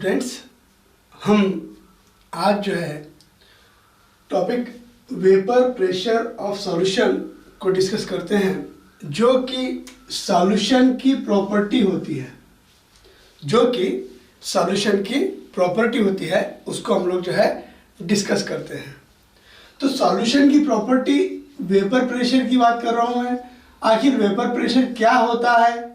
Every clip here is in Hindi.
स्टूडेंट्स, हम आज जो है topic vapour pressure of solution को डिस्कस करते हैं, जो कि सॉल्यूशन की प्रॉपर्टी होती है। उसको हम लोग जो है डिस्कस करते हैं। तो सॉल्यूशन की प्रॉपर्टी वेपर प्रेशर की बात कर रहा हूं मैं। आखिर वेपर प्रेशर क्या होता है?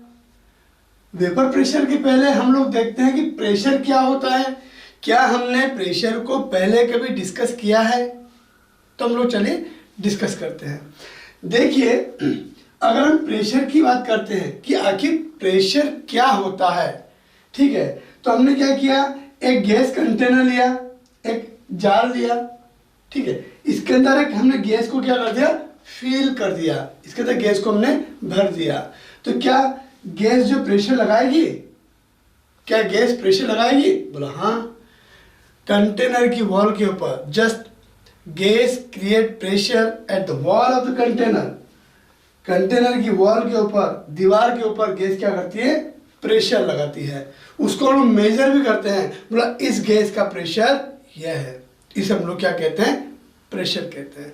वेपर प्रेशर के पहले हम लोग देखते हैं कि प्रेशर क्या होता है। क्या हमने प्रेशर को पहले कभी डिस्कस किया है? तो हम लोग चलिए डिस्कस करते हैं। देखिए, अगर हम प्रेशर की बात करते हैं कि आखिर प्रेशर क्या होता है, ठीक है, तो हमने क्या किया, एक गैस कंटेनर लिया, एक जार लिया, ठीक है, इसके अंदर एक हमने गैस को क्या कर दिया, फिल कर दिया, इसके अंदर गैस को हमने भर दिया। तो क्या गैस जो प्रेशर लगाएगी, क्या गैस प्रेशर लगाएगी? बोला हाँ। कंटेनर की वॉल के ऊपर just guess create pressure at the wall of the container. Container की वॉल के ऊपर, दीवार के ऊपर गैस क्या करती है, प्रेशर लगाती है। उसको हम मेजर भी करते हैं, बोला इस गैस का प्रेशर यह है, इसे हम लोग क्या कहते हैं, प्रेशर कहते हैं।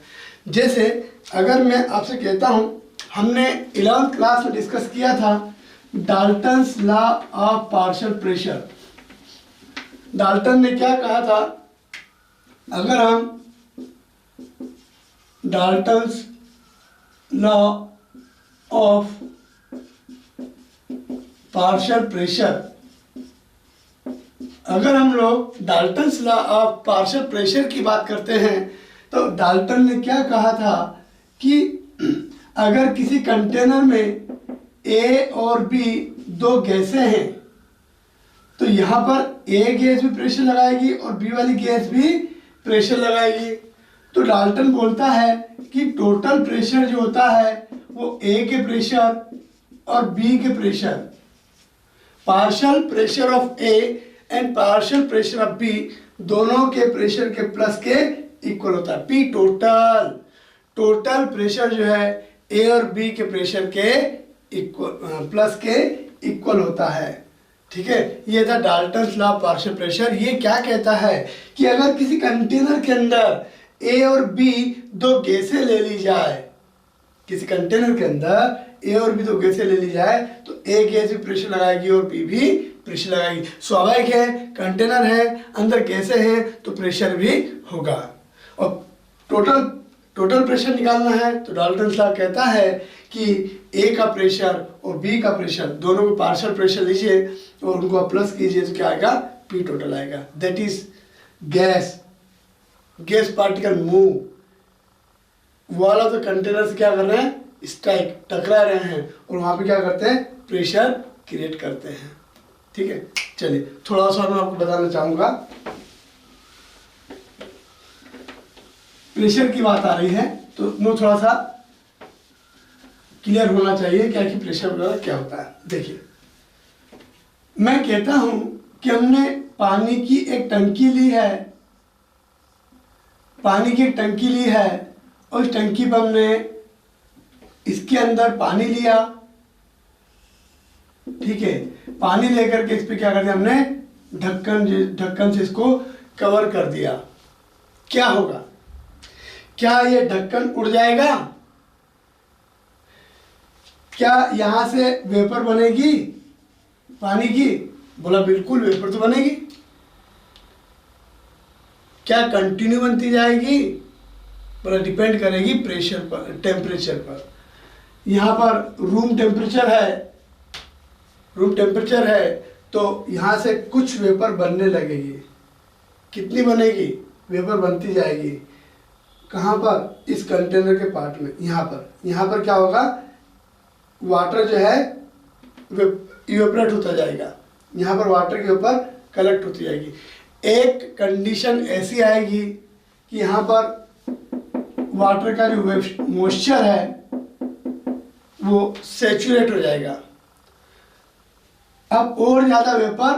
जैसे अगर मैं आपसे कहता हूं, हमने 11th क्लास में डिस्कस किया था Dalton's law of partial pressure. Dalton ने क्या कहा था, अगर हम Dalton's law of partial pressure, अगर हम लोग Dalton's law of partial pressure की बात करते हैं, तो डाल्टन ने क्या कहा था कि अगर किसी कंटेनर में ए और बी दो गैसें हैं, तो यहाँ पर ए गैस भी प्रेशर लगाएगी और बी वाली गैस भी प्रेशर लगाएगी। तो डाल्टन बोलता है कि टोटल प्रेशर जो होता है वो ए के प्रेशर और बी के pressure, partial pressure of A and partial pressure of B, दोनों के प्रेशर के प्लस के इक्वल होता है। पी टोटल, टोटल प्रेशर जो है ए और बी के प्रेशर के इक्वल, प्लस के इक्वल होता है। ठीक है, ये था Dalton's law of partial pressure. ये क्या कहता है कि अगर किसी कंटेनर के अंदर ए और बी दो गैसें ले ली जाए, किसी कंटेनर के अंदर ए और बी दो गैसें ले ली जाए, तो ए गैस भी प्रेशर लगाएगी और बी भी प्रेशर लगाएगी। स्वाभाविक है, कंटेनर है, अंदर गैसें हैं, तो प्रेशर भी होगा। और टोटल प्रेशर निकालना है तो डाल्टन्स लॉ कहता है कि ए का प्रेशर और बी का प्रेशर, दोनों को पार्शियल प्रेशर लीजिए और उनको आप प्लस कीजिए, तो क्या आएगा, पी टोटल आएगा। That is gas particle move, wall of the container से क्या कर रहे हैं, स्ट्राइक, टकरा रहे हैं, और वहां पे क्या करते हैं, प्रेशर क्रिएट करते हैं। ठीक है, चलिए थोड़ा सा मैं आपको बताना चाहूंगा। प्रेशर की बात आ रही है तो वो थोड़ा सा क्लियर होना चाहिए क्या कि प्रेशर वगैरह क्या होता है। देखिए, मैं कहता हूं कि हमने पानी की एक टंकी ली है, पानी की एक टंकी ली है, और इस टंकी पर हमने इसके अंदर पानी लिया, ठीक है, पानी लेकर के इस पे क्या कर दिया हमने, ढक्कन से इसको कवर कर दिया। क्या होगा, क्या ये ढक्कन उड़ जाएगा? क्या यहां से वेपर बनेगी पानी की? बोला बिल्कुल वेपर तो बनेगी। क्या कंटिन्यू बनती जाएगी? बोला डिपेंड करेगी प्रेशर पर, टेम्परेचर पर। यहां पर रूम टेम्परेचर है तो यहां से कुछ वेपर बनने लगेगी। कितनी बनेगी? वेपर बनती जाएगी। कहां पर? इस कंटेनर के पार्ट में, यहां पर क्या होगा, वाटर जो है इवेपोरेट होता जाएगा, यहां पर वाटर के ऊपर कलेक्ट होती जाएगी। एक कंडीशन ऐसी आएगी कि यहां पर वाटर का जो मॉइस्चर है वो सैचुरेट हो जाएगा। अब और ज्यादा वेपर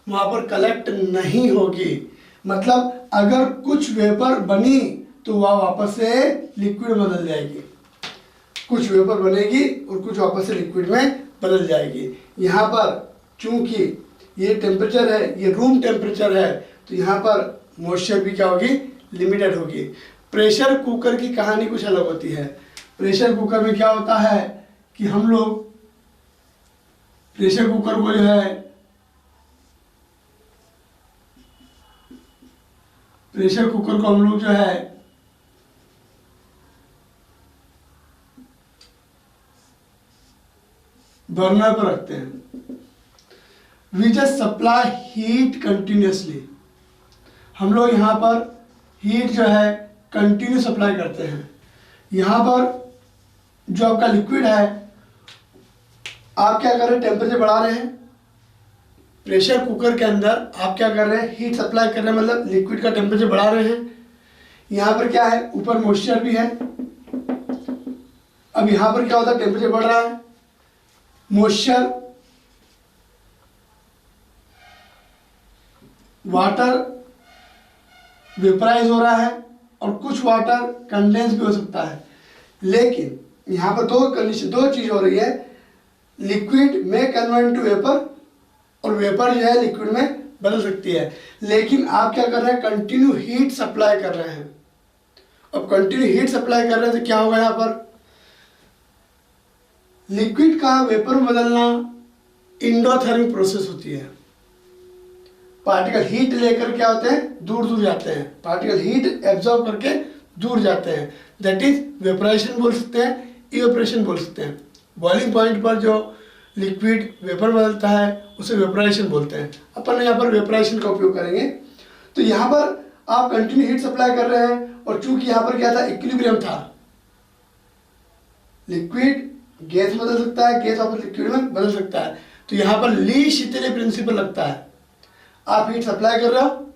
वहां पर कलेक्ट नहीं होगी। मतलब अगर कुछ वेपर बनी तो वह वापस से लिक्विड में बदल जाएगी, कुछ वेपर बनेगी और कुछ वापस से लिक्विड में बदल जाएगी। यहाँ पर चूंकि ये टेम्परेचर है, ये रूम टेम्परेचर है, तो यहाँ पर मॉइस्चर भी क्या होगी, लिमिटेड होगी। प्रेशर कुकर की कहानी कुछ अलग होती है। प्रेशर कुकर में क्या होता है कि हम लोग प्रेशर कुकर को जो है प्रेशर कुकर को हम लोग जो है बर्नर पर रखते हैं। We just supply heat continuously, हम लोग यहाँ पर हीट जो है कंटिन्यू सप्लाई करते हैं। यहाँ पर जो आपका लिक्विड है, आप क्या कर रहे हैं, टेम्परेचर बढ़ा रहे हैं। प्रेशर कुकर के अंदर आप क्या कर रहे हैं, हीट सप्लाई कर रहे हैं, मतलब लिक्विड का टेम्परेचर बढ़ा रहे हैं। यहाँ पर क्या है, ऊपर मॉइस्चर भी है। अब यहाँ पर क्या होता है, टेम्परेचर बढ़ रहा है, मॉइस्चर वाटर वेपराइज हो रहा है और कुछ वाटर कंडेंस भी हो सकता है। लेकिन यहाँ पर दो चीज हो रही है, लिक्विड में कन्वर्ट टू वेपर और वेपर जो है लिक्विड में बदल सकती है। लेकिन आप क्या कर रहे हैं, कंटिन्यू हीट सप्लाई कर रहे हैं। अब कंटिन्यू हीट सप्लाई कर रहे हैं तो क्या होगा, यहाँ पर लिक्विड का वेपर में बदलना इंडोथर्मिक प्रोसेस होती है। पार्टिकल हीट लेकर क्या होते हैं, दूर दूर जाते हैं, पार्टिकल हीट एब्जॉर्ब करके दूर जाते हैं। दैट इज वेपराइजेशन बोल सकते हैं, इवेपोरेशन बोल सकते हैं। बॉइलिंग पॉइंट पर जो लिक्विड वेपर बदलता है उसे वेपराइजेशन बोलते हैं। अपन यहाँ पर वेपराइजेशन का उपयोग करेंगे। तो यहाँ पर आप कंटिन्यू हीट सप्लाई कर रहे हैं और चूंकि यहाँ पर क्या था, इक्विलिब्रियम था, लिक्विड गैस बदल सकता है, गैस वापस लिक्विड में बदल सकता है। तो यहाँ पर ली शीतली प्रिंसिपल लगता है। आप हीट सप्लाई कर रहे हो,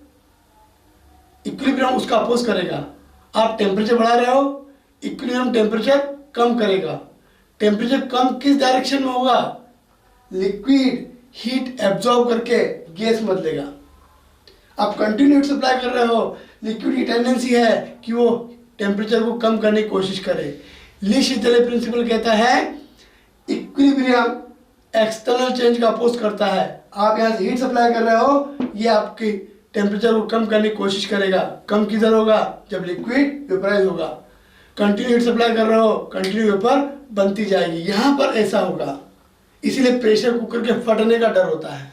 इक्विलिब्रियम उसका अपोज करेगा। आप टेम्परेचर बढ़ा रहे हो, इक्विलिब्रियम टेम्परेचर कम करेगा। टेम्परेचर कम किस डायरेक्शन में होगा, लिक्विड हीट एब्जॉर्ब करके गैस बदलेगा। आप कंटिन्यू हीट सप्लाई कर रहे हो, लिक्विड की टेंडेंसी है कि वो टेम्परेचर को कम करने की कोशिश करे। ली शीतली प्रिंसिपल कहता है इक्विलिब्रियम एक्सटर्नल चेंज का अपोज करता है। आप यहाँ से हीट सप्लाई कर रहे हो, ये आपकी टेम्परेचर को कम करने की कोशिश करेगा। कम किधर होगा, जब लिक्विड वेपराइज होगा। कंटिन्यू हीट सप्लाई कर रहे हो, कंटिन्यू वेपर बनती जाएगी। यहाँ पर ऐसा होगा, इसीलिए प्रेशर कुकर के फटने का डर होता है।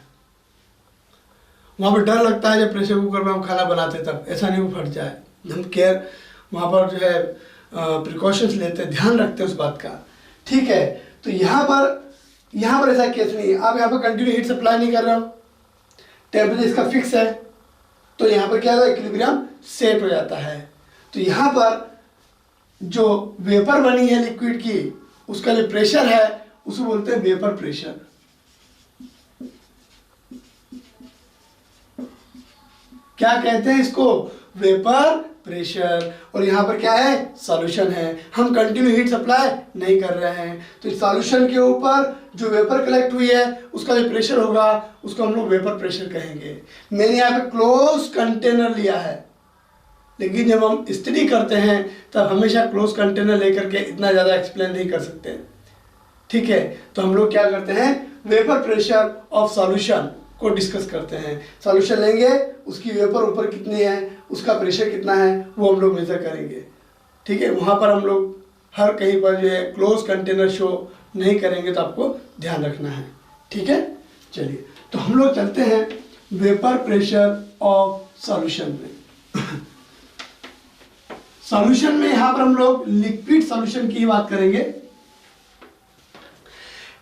वहाँ पर डर लगता है जब प्रेशर कुकर में हम खाना बनाते तब, ऐसा नहीं वो फट जाए। हम केयर वहाँ पर जो है प्रिकॉशंस लेते हैं, ध्यान रखते हैं उस बात का। ठीक है, तो यहाँ पर ऐसा केस नहीं है। आप यहाँ पर कंटिन्यू हीट सप्लाई नहीं कर रहे हो, टेम्परेचर इसका फिक्स है, तो यहाँ पर क्या होगा, इक्विलिब्रियम सेट हो जाता है। तो यहाँ पर जो वेपर बनी है लिक्विड की, उसका जो प्रेशर है उसे बोलते हैं वेपर प्रेशर। क्या कहते हैं इसको, वेपर प्रेशर। और यहाँ पर क्या है, सॉल्यूशन है। हम कंटिन्यू हीट सप्लाई नहीं कर रहे हैं, तो इस सॉल्यूशन के ऊपर जो वेपर कलेक्ट हुई है उसका जो प्रेशर होगा उसको हम लोग वेपर प्रेशर कहेंगे। मैंने यहाँ पे क्लोज कंटेनर लिया है, लेकिन जब हम स्टडी करते हैं तब हमेशा क्लोज कंटेनर लेकर के इतना ज़्यादा एक्सप्लेन नहीं कर सकते। ठीक है, तो हम लोग क्या करते हैं, वेपर प्रेशर ऑफ सॉल्यूशन को डिस्कस करते हैं। सॉल्यूशन लेंगे, उसकी वेपर ऊपर कितनी है, उसका प्रेशर कितना है, वो हम लोग मेजर करेंगे। ठीक है, वहाँ पर हम लोग हर कहीं पर जो है क्लोज कंटेनर शो नहीं करेंगे, तो आपको ध्यान रखना है। ठीक है, चलिए तो हम लोग चलते हैं वेपर प्रेशर ऑफ सॉल्यूशन में। सॉल्यूशन में यहाँ पर हम लोग लिक्विड सॉल्यूशन की बात करेंगे।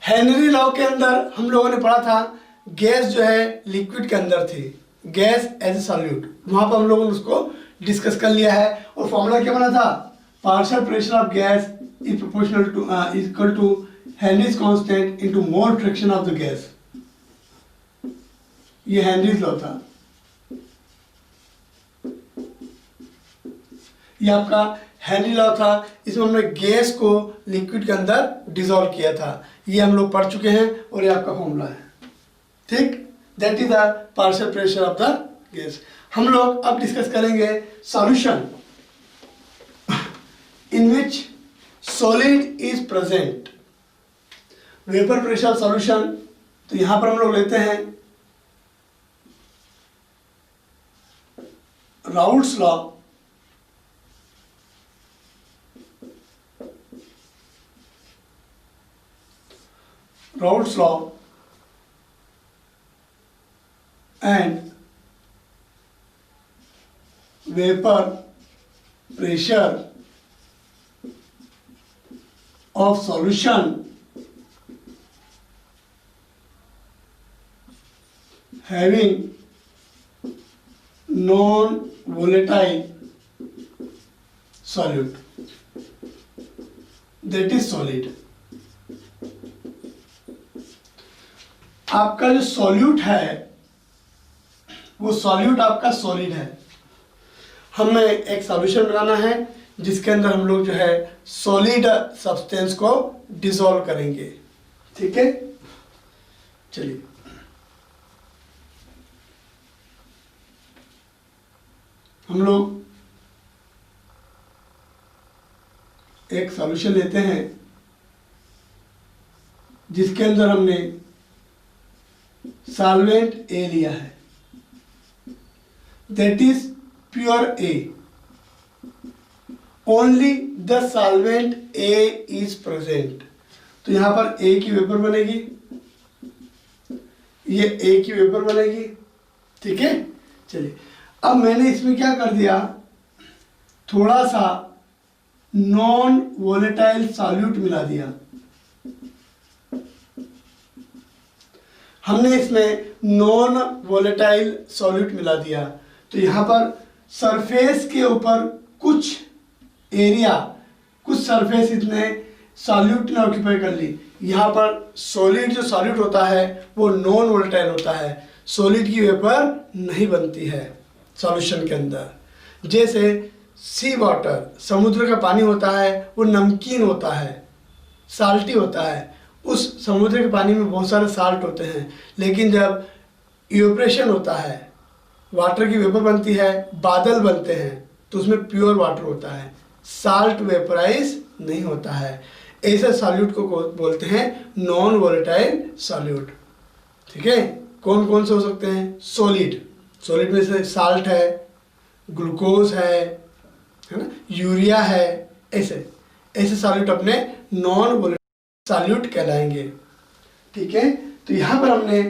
हेनरी लॉ के अंदर हम लोगों ने पढ़ा था, गैस जो है लिक्विड के अंदर थी, गैस एज ए सॉल्यूट। वहां पर हम लोगों ने उसको डिस्कस कर लिया है। और फॉर्मूला क्या बना था, partial pressure of gas is proportional to equal to Henry's constant into mole fraction of the gas. ये हेनरीज लॉ था। ये आपका हेनरी लॉ था। इसमें हमने गैस को लिक्विड के अंदर डिसॉल्व किया था। ये हम लोग पढ़ चुके हैं और ये आपका फॉर्मूला है। ठीक, that is the partial pressure of the gas. हम लोग अब डिस्कस करेंगे solution in which solid is present. Vapour pressure solution, तो यहां पर हम लोग लेते हैं Raoult's law and vapor pressure of solution having non-volatile solute, that is solid. आपका जो सॉल्यूट है वो सॉल्यूट आपका सॉलिड है। हमें एक सॉल्यूशन बनाना है जिसके अंदर हम लोग जो है सॉलिड सब्सटेंस को डिसॉल्व करेंगे। ठीक है, चलिए हम लोग एक सॉल्यूशन लेते हैं जिसके अंदर हमने सॉल्वेंट ए लिया है, that is pure A. Only the solvent A is present. तो यहां पर A की वेपर बनेगी, ये A की वेपर बनेगी। ठीक है, चलिए अब मैंने इसमें क्या कर दिया, थोड़ा सा नॉन वोलेटाइल सॉल्यूट मिला दिया। हमने इसमें नॉन वोलेटाइल सॉल्यूट मिला दिया तो यहाँ पर सरफेस के ऊपर कुछ एरिया, कुछ सरफेस इतने सॉल्यूट ने ऑक्यूपाई कर ली। यहाँ पर सॉलिड जो सॉल्यूट होता है वो नॉन वोलेटाइल होता है, सॉलिड की वेपर नहीं बनती है सॉल्यूशन के अंदर। जैसे सी वाटर, समुद्र का पानी होता है वो नमकीन होता है, साल्टी होता है। उस समुद्र के पानी में बहुत सारे साल्ट होते हैं, लेकिन जब इवेपोरेशन होता है, वाटर की वेपर बनती है, बादल बनते हैं, तो उसमें प्योर वाटर होता है, साल्ट वेपराइज नहीं होता है। ऐसे सॉल्यूट को बोलते हैं नॉन वोलेटाइल सॉल्यूट। ठीक है, कौन कौन से हो सकते हैं, सॉलिड, सॉलिड में से साल्ट है, ग्लूकोज है ना, यूरिया है, ऐसे ऐसे सॉल्यूट अपने नॉन वोलेटाइल सॉल्यूट कहलाएंगे। ठीक है, तो यहाँ पर हमने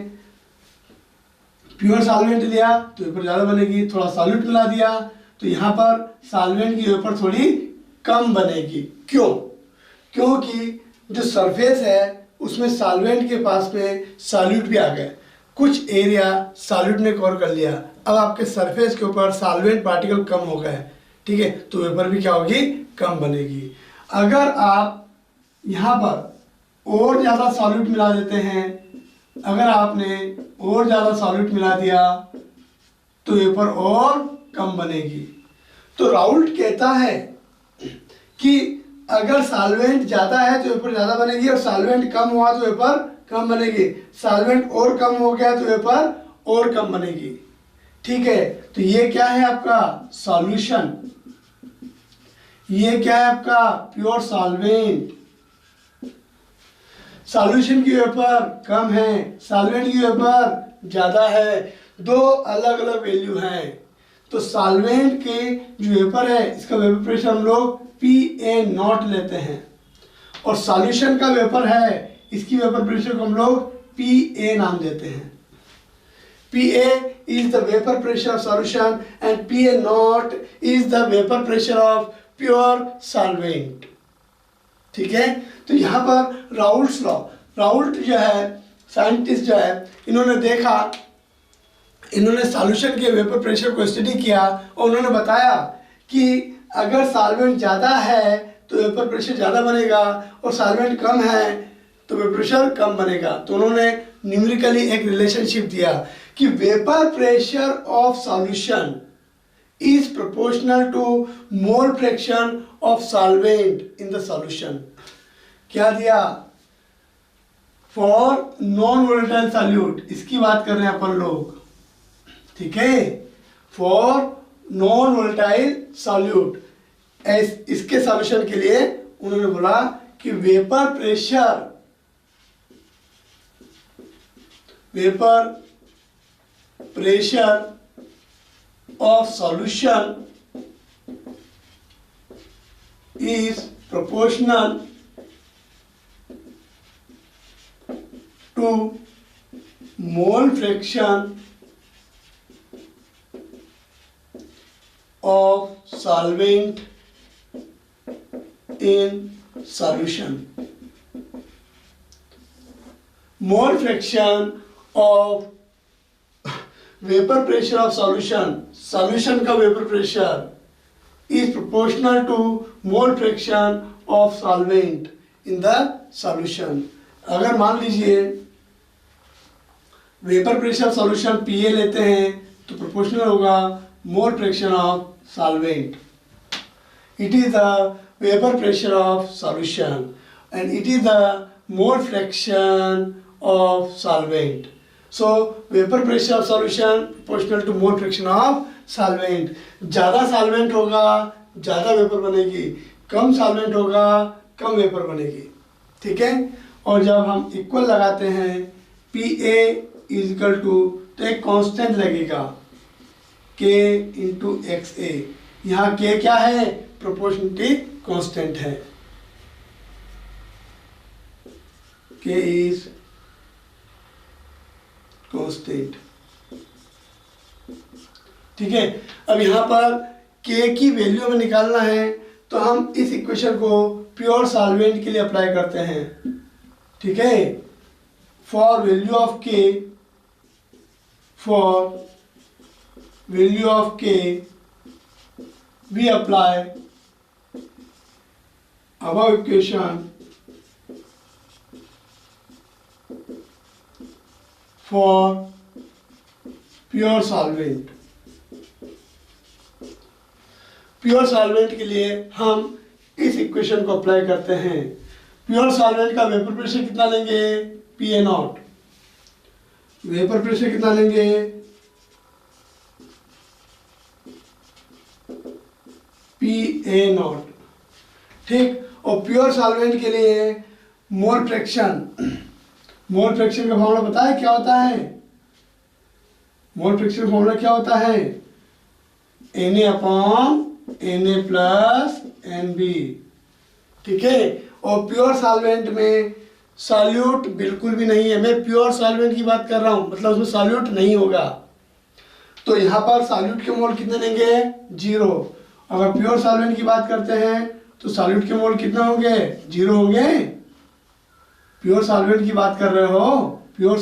प्योर सॉल्वेंट लिया तो वेपर ज़्यादा बनेगी, थोड़ा सॉल्यूट मिला दिया तो यहाँ पर सॉल्वेंट की वेपर थोड़ी कम बनेगी। क्यों? क्योंकि जो सरफेस है उसमें सॉल्वेंट के पास में सॉल्यूट भी आ गए, कुछ एरिया सॉल्यूट ने कवर कर लिया। अब आपके सरफेस के ऊपर सॉल्वेंट पार्टिकल कम हो गए, ठीक है, तो वेपर भी क्या होगी, कम बनेगी। अगर आप यहाँ पर और ज़्यादा सॉल्यूट मिला देते हैं, अगर आपने और ज़्यादा सॉल्यूट मिला दिया तो वेपर और कम बनेगी। तो राउल्ट कहता है कि अगर सॉल्वेंट ज़्यादा है तो वेपर ज़्यादा बनेगी और सॉल्वेंट कम हुआ तो वेपर कम बनेगी, सॉल्वेंट और कम हो गया तो वेपर और कम बनेगी। ठीक है, तो ये क्या है आपका सॉल्यूशन, ये क्या है आपका प्योर सॉल्वेंट। सॉल्यूशन की वेपर कम है, सॉल्वेंट की वेपर ज़्यादा है, दो अलग अलग वैल्यू हैं। तो सॉल्वेंट के जो वेपर है इसका वेपर प्रेशर हम लोग PA0 लेते हैं, और सॉल्यूशन का वेपर है इसकी वेपर प्रेशर को हम लोग PA नाम देते हैं। PA is the vapor pressure of solution and PA0 is the vapor pressure of pure solvent। ठीक है, तो यहाँ पर राउल्ट्स लॉ, राउल्ट जो है साइंटिस्ट जो है, इन्होंने देखा, इन्होंने सॉल्यूशन के वेपर प्रेशर को स्टडी किया और उन्होंने बताया कि अगर सॉल्वेंट ज़्यादा है तो वेपर प्रेशर ज़्यादा बनेगा और सॉल्वेंट कम है तो वेपर प्रेशर कम बनेगा। तो उन्होंने न्यूमेरिकली एक रिलेशनशिप दिया कि vapour pressure of solution is proportional to mole fraction of solvent in the solution। क्या दिया, for non volatile solute, इसकी बात कर रहे हैं अपन लोग, ठीक है, for non volatile solute, इसके सॉल्यूशन के लिए उन्होंने बोला कि vapour pressure of solution is proportional to mole fraction of solvent in solution. Mole fraction of vapor pressure of solution का vapor pressure is proportional to mole fraction of solvent in the solution. अगर मान लीजिए वेपर प्रेशर सॉल्यूशन PA लेते हैं तो प्रोपोर्शनल होगा मोल fraction of solvent. It is the vapor pressure of solution and it is the mole fraction of solvent. So vapor pressure of solution proportional to mole fraction of solvent. ज़्यादा solvent होगा ज़्यादा वेपर बनेगी, कम solvent होगा कम वेपर बनेगी. ठीक है. और जब हम इक्वल लगाते हैं PA इज इक्वल टू, तो एक कांस्टेंट लगेगा K इंटू XA. यहाँ K क्या है? प्रोपोर्शनलिटी कांस्टेंट है. K is constant. ठीक है. अब यहाँ पर K की वैल्यू में निकालना है तो हम इस इक्वेशन को प्योर सॉल्वेंट के लिए अप्लाई करते हैं. ठीक है. For value of K we apply above equation for pure solvent. Pure solvent के लिए हम इस इक्वेशन को अप्लाई करते हैं. प्योर सॉल्वेंट का वेपर प्रेशर कितना लेंगे? PA not. वेपर प्रेशर कितना लेंगे? PA not. ठीक. और प्योर सॉल्वेंट के लिए मोल फ्रैक्शन का फॉर्मूला पता है क्या होता है? मोल फ्रैक्शन का फॉर्मूला क्या होता है? Na upon Na plus Nb. ठीक है. और प्योर सॉल्वेंट में सॉल्यूट बिल्कुल भी नहीं है. मैं प्योर सॉल्वेंट की बात कर रहा हूं, मतलब उसमें सॉल्यूट नहीं होगा. तो यहाँ पर सॉल्यूट के मोल कितने लेंगे? 0. अगर प्योर सॉल्वेंट की बात करते हैं तो सॉल्यूट के मोल कितने होंगे? 0 होंगे. प्योर सॉल्वेंट की बात कर रहे हो,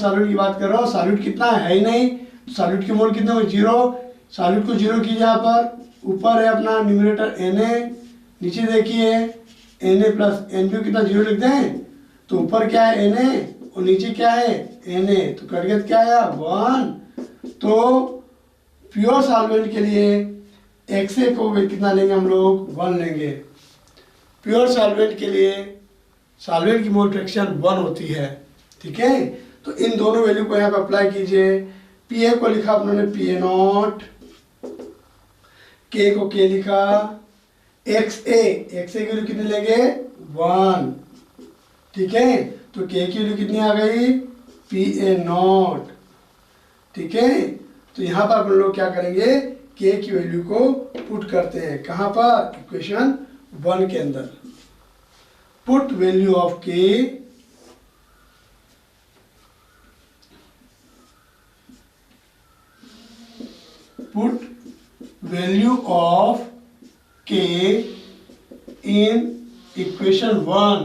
सॉल्यूट कितना है ही नहीं. सॉल्यूट के मोल कितने होंगे? 0. सॉल्यूट को 0 कीजिए. यहाँ पर ऊपर है अपना न्यूमरेटर Na, नीचे देखिए Na प्लस Nb कितना 0 लिखते हैं. तो ऊपर क्या है? Na और नीचे क्या है? Na. तो कट गया क्या आया? 1. तो प्योर सॉल्वेंट के लिए XA को कितना लेंगे हम लोग? 1 लेंगे. प्योर सॉल्वेंट के लिए सॉल्वेंट की मोल फ्रैक्शन 1 होती है. ठीक है. तो इन दोनों वैल्यू को यहाँ पे अप्लाई कीजिए. PA को लिखा अपने PA नॉट, K को K लिखा, XA की वैल्यू कितनी लेंगे? 1. ठीक है. तो K की वैल्यू कितनी आ गई? PA not. ठीक है. तो यहाँ पर अपन लोग क्या करेंगे? K की वैल्यू को पुट करते हैं. कहाँ पर? इक्वेशन 1 के अंदर. Put value of K in equation 1.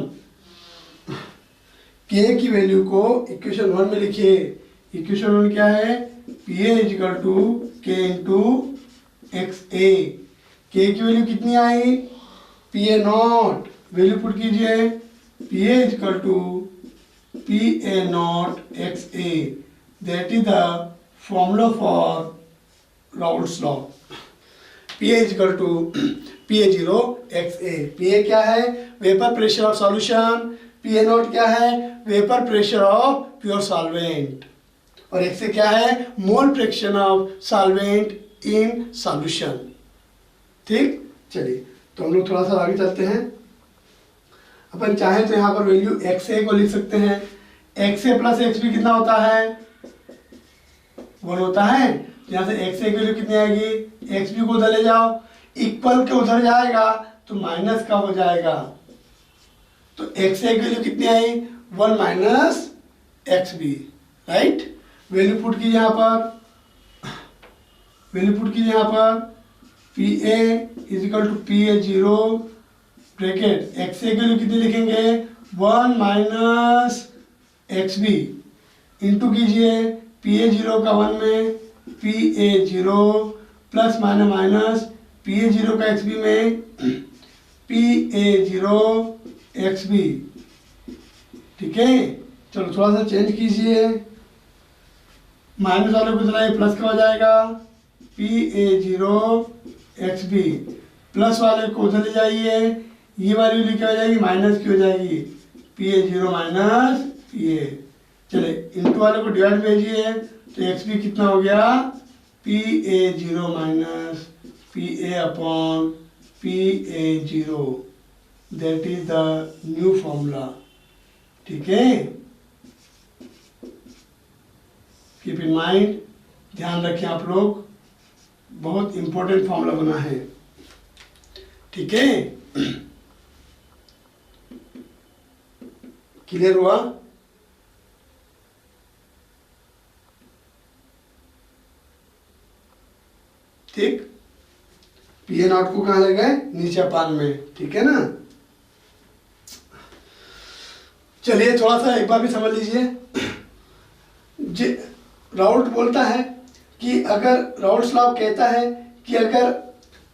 K की वैल्यू को इक्वेशन 1 में लिखिए. इक्वेशन 1 क्या है? PA is equal to K into XA. K की वैल्यू कितनी आई? PA naught. वैल्यू पुट कीजिए. PA is equal to PA naught XA. That is the formula for Raoult's law. PA is equal to PA0 XA. PA क्या है? Vapour pressure of solution. PA naught क्या है? Vapour pressure of pure solvent. और XA क्या है? मोल fraction of solvent in solution. ठीक. चलिए तो हम लोग थोड़ा सा आगे चलते हैं. अपन चाहें तो यहाँ पर वैल्यू XA को लिख सकते हैं. XA प्लस XB कितना होता है? 1 होता है. यहाँ से x की वैल्यू कितनी आएगी, एक्स बी को उधर ले जाओ, इक्वल के उधर जाएगा तो माइनस का हो जाएगा, तो x की वैल्यू कितनी आई, 1 minus x b, right. Value put कीजिए यहाँ पर, वैल्यू पुट कीजिए यहाँ पर, p a is equal to P A zero bracket x a की वैल्यू कितनी लिखेंगे, 1 माइनस एक्स बी इंटू कीजिए पी ए जीरो का 1 में p A zero plus minus minus P A zero का एक्स बी में पी ए जीरो एक्स बी, ठीक है। चलो थोड़ा सा चेंज कीजिए, माइनस वाले को चलाइए, प्लस का हो जाएगा पी ए जीरो एक्स बी, प्लस वाले को उधर ले जाइए, ये वाली लिखी हो जाएगी माइनस की हो जाएगी P A zero minus P A, चले इंटू वाले को डिवाइड भेजिए तो एक्स बी कितना हो गया, P A zero minus P A upon P A zero, that is the new formula, ठीक है। कीप इन माइंड, ध्यान रखें आप लोग, बहुत इंपॉर्टेंट फॉर्मूला बना है, ठीक है। क्लियर हुआ? ठीक, पी ए नॉट को कहाँ ले गए, नीचे पान में, ठीक है ना। चलिए थोड़ा सा एक बार भी समझ लीजिए, राउल्ट बोलता है कि अगर राउल्ट्स लॉ कहता है कि अगर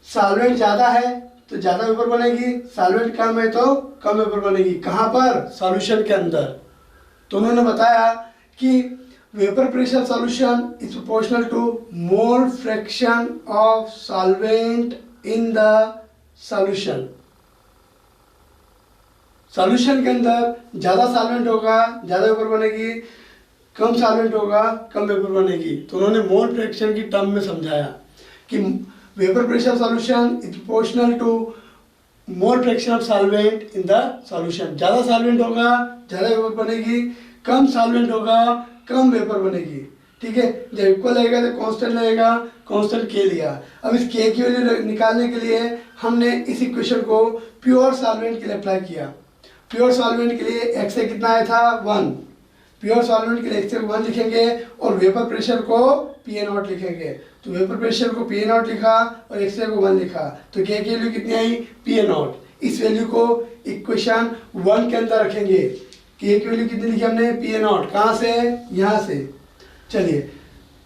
सॉल्वेंट ज़्यादा है तो ज़्यादा वेपर बनेगी, सॉल्वेंट कम है तो कम वेपर बनेगी, कहाँ पर, सॉल्यूशन के अंदर। तो उन्होंने बताया कि vapour pressure solution is proportional to mole fraction of solvent in the solution. Solution के अंदर ज़्यादा सॉल्वेंट होगा ज़्यादा वेपर बनेगी, कम सॉल्वेंट होगा कम वेपर बनेगी। तो उन्होंने मोल फ्रैक्शन की टर्म में समझाया कि vapour pressure solution is proportional to mole fraction of solvent in the solution. ज़्यादा सॉल्वेंट होगा ज़्यादा वेपर बनेगी, कम सॉल्वेंट होगा कम वेपर बनेगी, ठीक है। जब इक्वल रहेगा तो कांस्टेंट रहेगा, कांस्टेंट के लिया। अब इस के की वैल्यू निकालने के लिए हमने इस इक्वेशन को प्योर सॉल्वेंट के लिए अप्लाई किया। प्योर सॉल्वेंट के लिए एक्स ए कितना आया था, 1। प्योर सॉल्वेंट के लिए एक्स ए 1 लिखेंगे और वेपर प्रेशर को पी ए नॉट लिखेंगे। तो वेपर प्रेशर को पी ए नॉट लिखा और एक्स ए को 1 लिखा, तो के की वैल्यू कितनी आई, पी ए नॉट। इस वैल्यू को इक्वेशन 1 के अंदर रखेंगे। के की वैल्यू कितनी लिखी हमने, पी ए नॉट, कहाँ से, यहाँ से। चलिए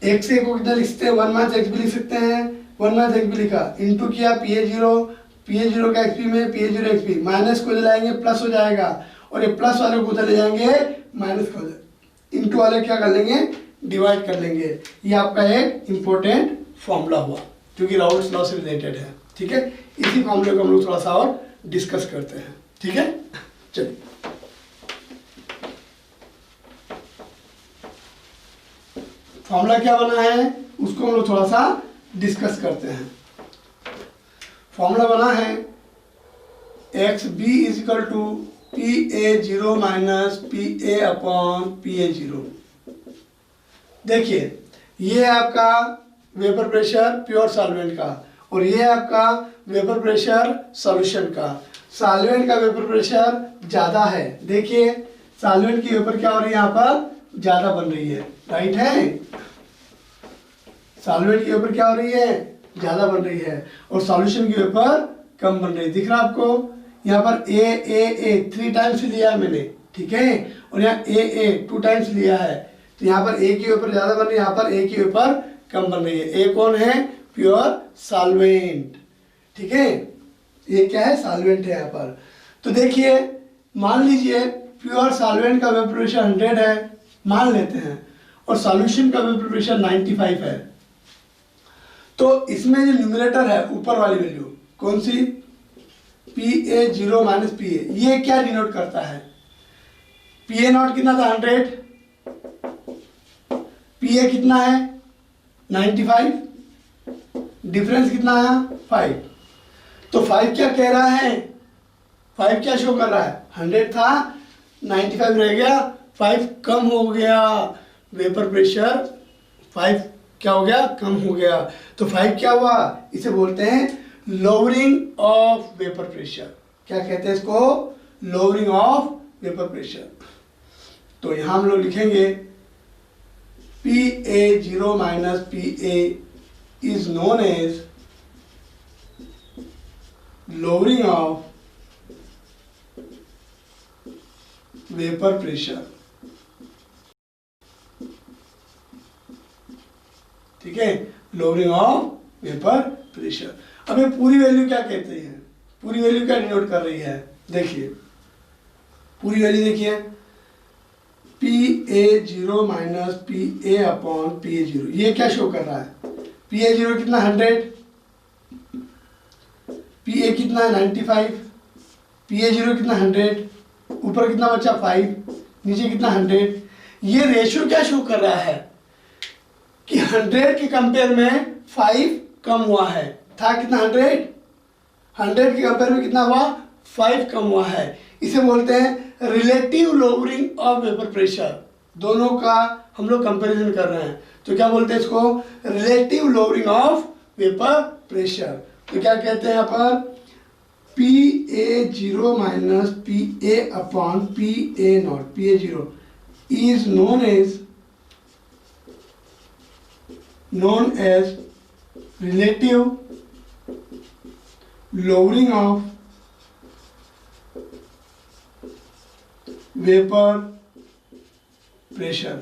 एक्स ए को कितना लिख सकते हैं, 1 माइनस एक्स भी लिख सकते हैं, 1 माइनस एक्स भी लिखा, इंटू किया पी ए जीरो का एक्स पी में पी ए जीरो एक्स पी, माइनस को ले जाएंगे प्लस हो जाएगा, और ये प्लस वाले को उधर ले जाएंगे माइनस को, इंटू वाले क्या कर लेंगे, डिवाइड कर लेंगे। ये आपका एक इंपॉर्टेंट फॉर्मूला हुआ क्योंकि राउल्ट्स लॉ से रिलेटेड है, ठीक है। इसी फॉर्मूले को हम लोग थोड़ा सा और डिस्कस करते हैं, ठीक है। चलिए फॉर्मूला क्या बना है उसको हम लोग थोड़ा सा डिस्कस करते हैं। फॉर्मूला बना है X B is equal to P A zero minus P A upon P A zero. देखिए ये है आपका वेपर प्रेशर प्योर सॉल्वेंट का, और ये है आपका वेपर प्रेशर सॉल्यूशन का। सॉल्वेंट का वेपर प्रेशर ज़्यादा है, देखिए सॉल्वेंट की वेपर क्या हो रही है, यहाँ पर ज़्यादा बन रही है, राइट है। सॉल्वेंट की वेपर क्या हो रही है, ज़्यादा बन रही है, और सॉल्यूशन की वेपर कम बन रही है। दिख रहा है आपको, यहाँ पर ए 3 टाइम्स लिया है मैंने, ठीक है, और यहाँ ए 2 टाइम्स लिया है, तो यहाँ पर ए की वेपर ज़्यादा बन रही है, यहाँ पर ए की वेपर कम बन रही है। ए कौन है, प्योर सॉल्वेंट, ठीक है, ये क्या है, सॉल्वेंट है यहाँ पर। तो देखिए मान लीजिए प्योर सॉल्वेंट का वेपर प्रेशर 100 है, मान लेते हैं, और सॉल्यूशन का वेपर प्रेशर 95 है। तो इसमें जो न्यूमरेटर है ऊपर वाली वैल्यू कौन सी, p A zero minus P a, ये क्या डिनोट करता है, पी ए नॉट कितना था 100, पी ए कितना है 95, डिफरेंस कितना है 5। तो 5 क्या कह रहा है, 5 क्या शो कर रहा है, 100 था 95 रह गया, 5 कम हो गया, वेपर प्रेशर 5 क्या हो गया, कम हो गया। तो 5 क्या हुआ, इसे बोलते हैं लोअरिंग ऑफ वेपर प्रेशर। क्या कहते हैं इसको, लोअरिंग ऑफ वेपर प्रेशर। तो यहां हम लोग लिखेंगे PA0 minus PA is known as lowering of vapour pressure. ठीक है, लोअरिंग ऑफ वेपर प्रेशर। अब ये पूरी वैल्यू क्या कहते हैं, पूरी वैल्यू क्या डिनोट कर रही है, देखिए पूरी वैल्यू देखिए, PA0 minus PA upon PA0, ये क्या शो कर रहा है, PA0 कितना 100, PA कितना है 95, PA0 कितना 100, ऊपर कितना बचा 5, नीचे कितना 100। ये रेशियो क्या शो कर रहा है कि 100 के कंपेयर में 5 कम हुआ है, था कितना 100 के कंपेयर में कितना हुआ 5 कम हुआ है। इसे बोलते हैं relative lowering of vapour pressure. दोनों का हम लोग कंपैरिजन कर रहे हैं, तो क्या बोलते हैं इसको, relative lowering of vapour pressure. तो क्या कहते हैं यहाँ पर, PA0 minus PA upon PA0, PA0 is known as relative lowering of vapor pressure।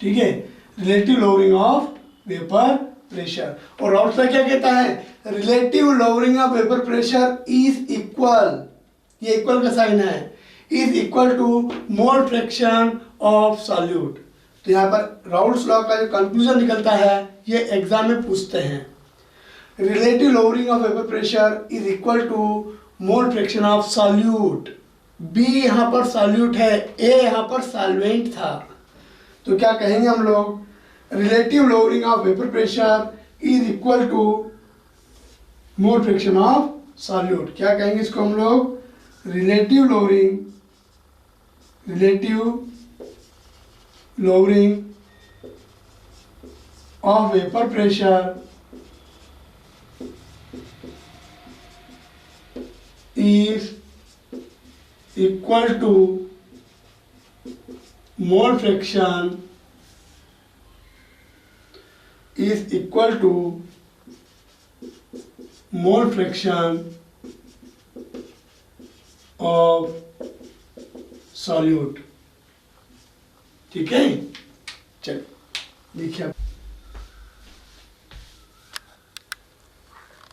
ठीक है, relative lowering of vapor pressure। और राउल्स लॉ क्या कहता है, relative lowering of vapor pressure is equal, ये इक्वल का साइन है, is equal to mole fraction of solute। तो यहाँ पर राउल्स लॉ का जो कंक्लूजन निकलता है ये एग्जाम में पूछते हैं, relative lowering of vapour pressure is equal to mole fraction of solute. B यहाँ पर सॉल्यूट है, ए यहाँ पर सॉल्वेंट था, तो क्या कहेंगे हम लोग, relative lowering of vapour pressure is equal to mole fraction of solute. क्या कहेंगे इसको हम लोग, relative lowering of vapor pressure is equal to mole fraction of solute। ठीक है, चलो देखिए।